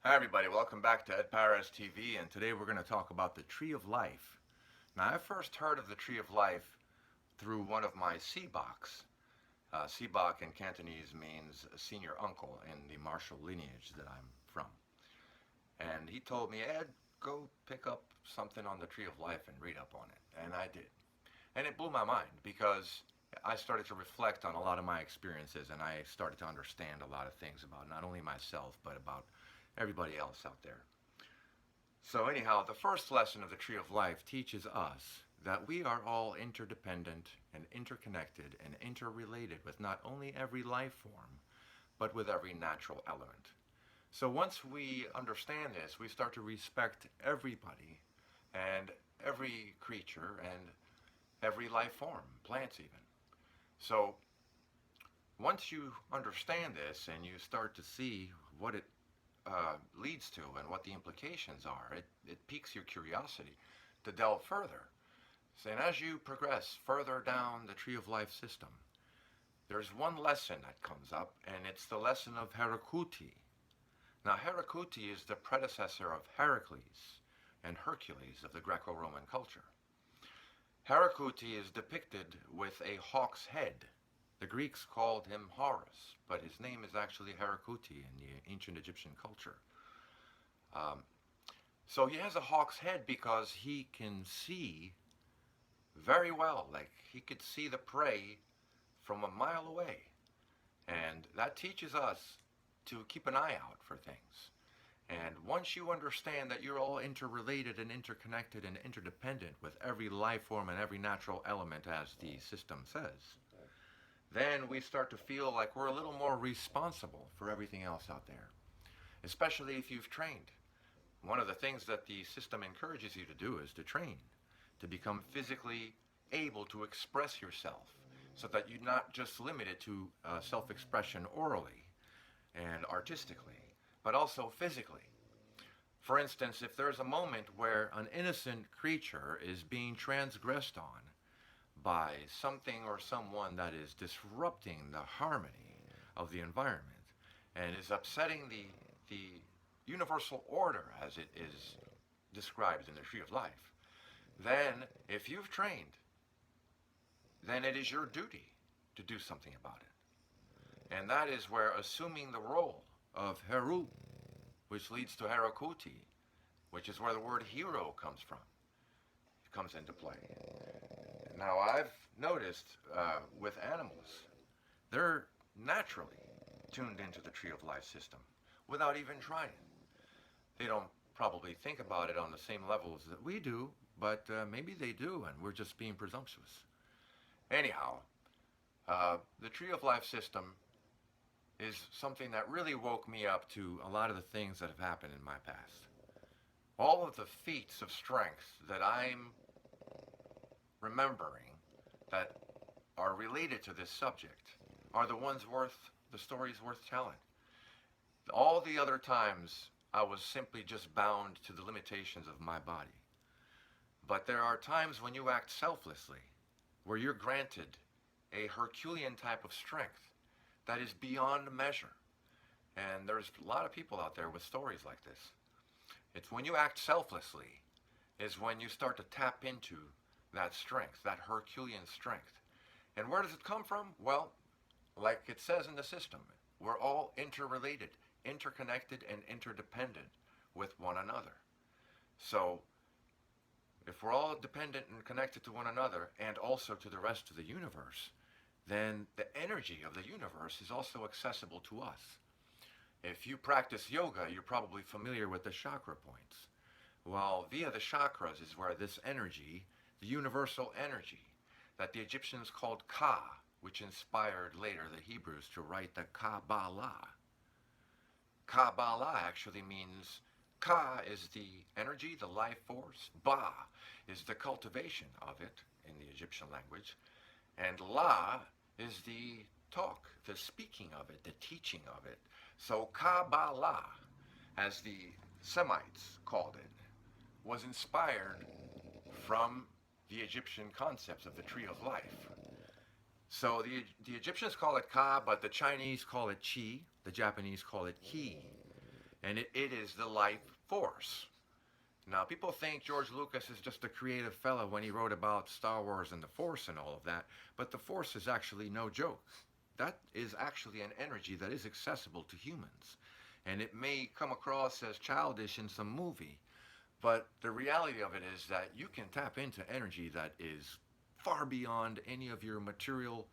Hi, everybody. Welcome back to Ed Paris TV, and today we're going to talk about the Tree of Life. Now, I first heard of the Tree of Life through one of my Sibaks. Sibak in Cantonese means senior uncle in the martial lineage that I'm from. And he told me, Ed, go pick up something on the Tree of Life and read up on it. And I did. And it blew my mind because I started to reflect on a lot of my experiences and I started to understand a lot of things about not only myself, but about everybody else out there. So, anyhow, the first lesson of the Tree of Life teaches us that we are all interdependent and interconnected and interrelated with not only every life form, but with every natural element. So, once we understand this, we start to respect everybody and every creature and every life form, plants even. So, once you understand this and you start to see what it leads to and what the implications are, it piques your curiosity to delve further. So, and as you progress further down the Tree of Life system, there's one lesson that comes up, and it's the lesson of Herakuti. Now, Herakuti is the predecessor of Heracles and Hercules of the Greco Roman culture. Herakuti is depicted with a hawk's head. The Greeks called him Horus, but his name is actually Herakuti in the ancient Egyptian culture. Um, so he has a hawk's head because he can see very well. Like he could see the prey from a mile away. And that teaches us to keep an eye out for things. And once you understand that you're all interrelated and interconnected and interdependent with every life form and every natural element, as the system says, then we start to feel like we're a little more responsible for everything else out there, especially if you've trained. One of the things that the system encourages you to do is to train, to become physically able to express yourself so that you're not just limited to self expression orally and artistically, but also physically. For instance, if there's a moment where an innocent creature is being transgressed on by something or someone that is disrupting the harmony of the environment and is upsetting the universal order as it is described in the Tree of Life, then if you've trained, then it is your duty to do something about it. And that is where assuming the role of Heru, which leads to Herakuti, which is where the word hero comes from, comes into play. Now, I've noticed with animals, they're naturally tuned into the Tree of Life system without even trying. They don't probably think about it on the same levels that we do, but maybe they do, and we're just being presumptuous. Anyhow, the Tree of Life system is something that really woke me up to a lot of the things that have happened in my past. All of the feats of strength that I'm remembering that are related to this subject are the stories worth telling. All the other times I was simply just bound to the limitations of my body. But there are times when you act selflessly, where you're granted a Herculean type of strength that is beyond measure. And there's a lot of people out there with stories like this. It's when you act selflessly is when you start to tap into that strength, that Herculean strength. And where does it come from? Well, like it says in the system, we're all interrelated, interconnected, and interdependent with one another. So, if we're all dependent and connected to one another and also to the rest of the universe, then the energy of the universe is also accessible to us. If you practice yoga, you're probably familiar with the chakra points. Well, via the chakras is where this energy, the universal energy, that the Egyptians called Ka, which inspired later the Hebrews to write the Kabbalah. Kabbalah actually means Ka is the energy, the life force. Ba is the cultivation of it in the Egyptian language. And La is the talk, the speaking of it, the teaching of it. So Kabbalah, as the Semites called it, was inspired from the Egyptian concepts of the Tree of Life. So the Egyptians call it Ka, but the Chinese call it Qi, the Japanese call it Ki. and it is the life force. Now, people think George Lucas is just a creative fellow when he wrote about Star Wars and the Force and all of that, but the Force is actually no joke. That is actually an energy that is accessible to humans. And it may come across as childish in some movie, but the reality of it is that you can tap into energy that is far beyond any of your material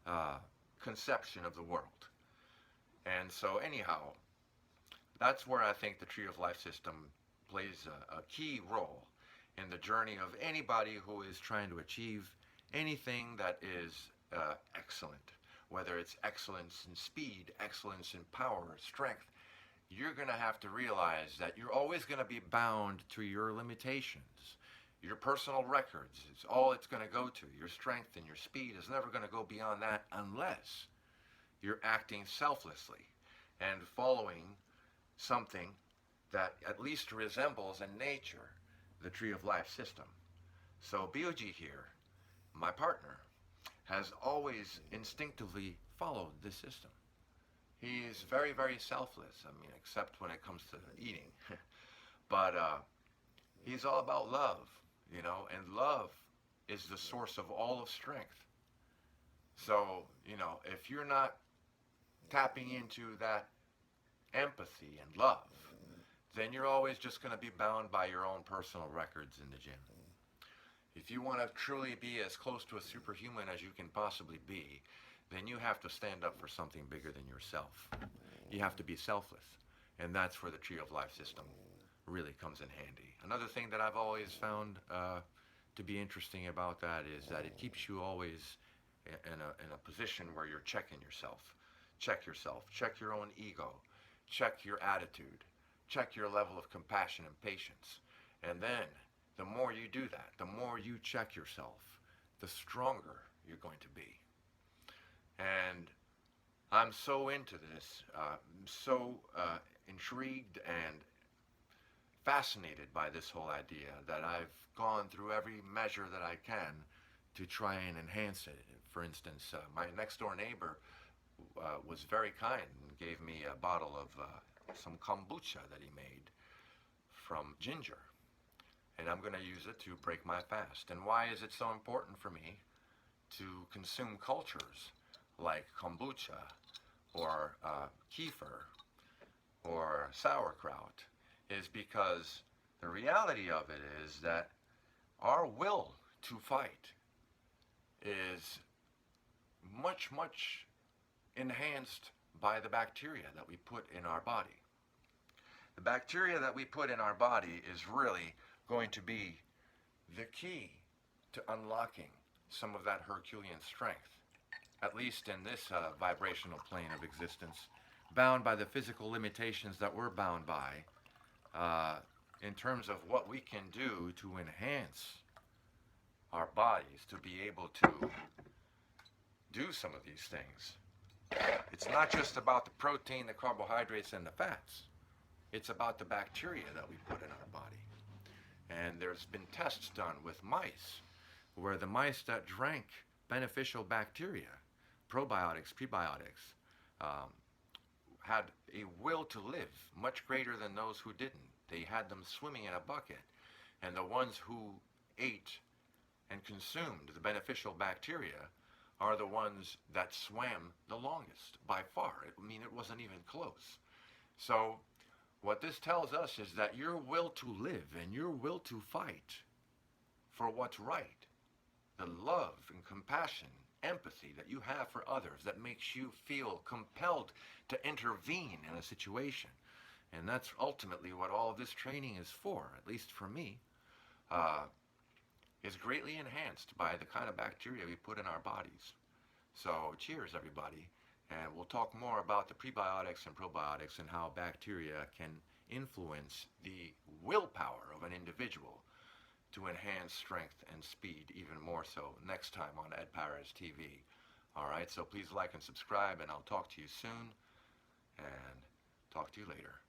uh, conception of the world. And so, anyhow, that's where I think the Tree of Life system plays a key role in the journey of anybody who is trying to achieve anything that is excellent. Whether it's excellence in speed, excellence in power, strength, you're going to have to realize that you're always going to be bound to your limitations. Your personal records is all it's going to go to. Your strength and your speed is never going to go beyond that unless you're acting selflessly and following something that at least resembles in nature the Tree of Life system. So BOG here, my partner, has always instinctively followed this system. He is very, very selfless, I mean, except when it comes to eating. But he's all about love, you know, and love is the source of all of strength. So, you know, if you're not tapping into that empathy and love, then you're always just going to be bound by your own personal records in the gym. If you want to truly be as close to a superhuman as you can possibly be, then you have to stand up for something bigger than yourself. You have to be selfless. And that's where the Tree of Life system really comes in handy. Another thing that I've always found to be interesting about that is that it keeps you always in a position where you're checking yourself. Check yourself. Check your own ego. Check your attitude. Check your level of compassion and patience. And then, the more you do that, the more you check yourself, the stronger you're going to be. And I'm so into this, so intrigued and fascinated by this whole idea that I've gone through every measure that I can to try and enhance it. For instance, my next door neighbor was very kind and gave me a bottle of some kombucha that he made from ginger. And I'm going to use it to break my fast. And why is it so important for me to consume cultures like kombucha or kefir or sauerkraut? Is because the reality of it is that our will to fight is much, much enhanced by the bacteria that we put in our body. The bacteria that we put in our body is really going to be the key to unlocking some of that Herculean strength, at least in this vibrational plane of existence, bound by the physical limitations that we're bound by, in terms of what we can do to enhance our bodies to be able to do some of these things. It's not just about the protein, the carbohydrates, and the fats. It's about the bacteria that we put in our body. And there's been tests done with mice, where the mice that drank beneficial bacteria, probiotics, prebiotics, had a will to live much greater than those who didn't. They had them swimming in a bucket. And the ones who ate and consumed the beneficial bacteria are the ones that swam the longest by far. I mean, it wasn't even close. So what this tells us is that your will to live and your will to fight for what's right, the love and compassion, empathy that you have for others that makes you feel compelled to intervene in a situation. And that's ultimately what all of this training is for, at least for me, is greatly enhanced by the kind of bacteria we put in our bodies. So cheers, everybody. And we'll talk more about the prebiotics and probiotics and how bacteria can influence the willpower of an individual to enhance strength and speed even more so next time on Ed Paris TV. All right, so please like and subscribe, and I'll talk to you soon, and talk to you later.